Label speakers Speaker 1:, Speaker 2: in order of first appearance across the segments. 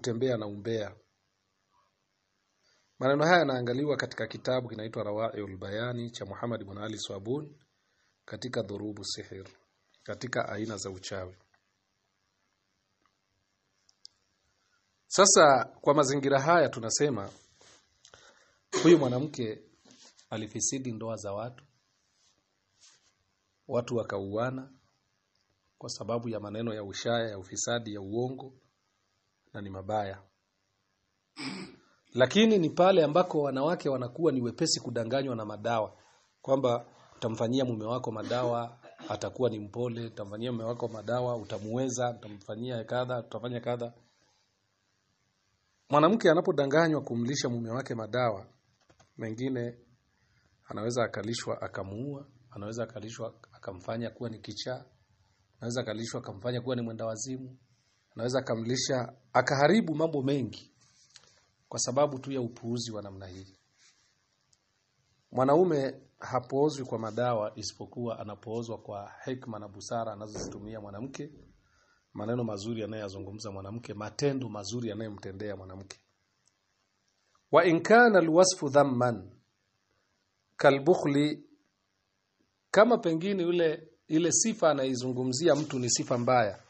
Speaker 1: kutembea na umbea. Maneno haya yanaangaliwa katika kitabu kinaitwa Rawai'ul Bayani cha Muhammad ibn Ali Swabun katika Dhurubu Sihir, katika aina za uchawi. Sasa kwa mazingira haya tunasema huyu mwanamke alifisidi ndoa za watu wakauana kwa sababu ya maneno ya ushaya, ya ufisadi, ya uongo, na ni mabaya. Lakini ni pale ambako wanawake wanakuwa ni wepesi kudanganywa na madawa, kwamba utamfanyia mume wako madawa atakuwa ni mpole, utamfanyia mume wako madawa utamuweza, utamfanyia kadha, utafanya kadha. Mwanamke anapodanganywa kumlisha mume wake madawa, mengine anaweza akalishwa akamuua, anaweza akalishwa akamfanya kuwa ni kichaa, anaweza akalishwa akamfanya kuwa ni mwenda wazimu, anaweza akamlisha akaharibu mambo mengi kwa sababu tu ya upuuzi wa namna hii. Mwanaume hapoozwi kwa madawa isipokuwa anapoozwa kwa hekima na busara anazozitumia mwanamke, maneno mazuri anayozungumza mwanamke, matendo mazuri anayomtendea mwanamke. Wa in kana alwasfu dhamman kalbukhli, kama pengine ile sifa anaizungumzia mtu ni sifa mbaya,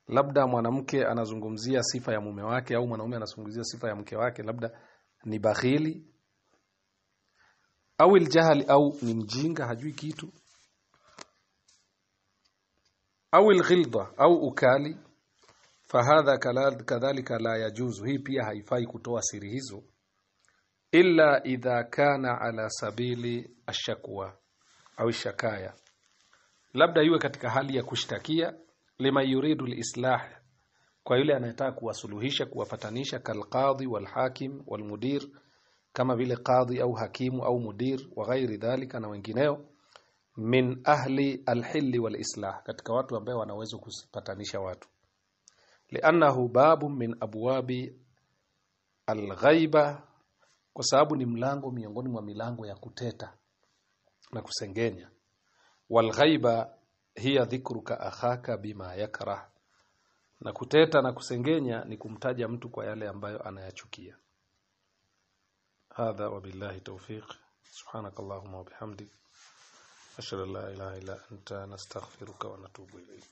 Speaker 1: labda mwanamke anazungumzia sifa ya mume wake au mwanaume anazungumzia sifa ya mke wake, labda ni bakhili au aljahali, au ni mjinga hajui kitu, au alghilda au ukali, fahadha kadhalika la yajuzu, hii pia haifai kutoa siri hizo, illa idha kana ala sabili ashakwa au shakaya, labda iwe katika hali ya kushtakia, lima yuridu alislah, kwa yule anayetaka kuwasuluhisha, kuwapatanisha, kalqadhi walhakim walmudir, kama vile qadhi au hakimu au mudir wa ghairi dhalika, na wengineo, min ahli alhilli walislah, katika watu ambao wanaweza kupatanisha watu. Li'annahu babun min abwabi alghaiba, kwa sababu ni mlango miongoni mwa milango ya kuteta na kusengenya. Walghaiba hiya dhikruka akhaka bima yakrah, na kuteta na kusengenya ni kumtaja mtu kwa yale ambayo anayachukia. Hadha wa billahi tawfiq. Subhanakallahumma wa bihamdik, ashhadu an la ilaha illa anta, nastaghfiruka wa natubu ilayk.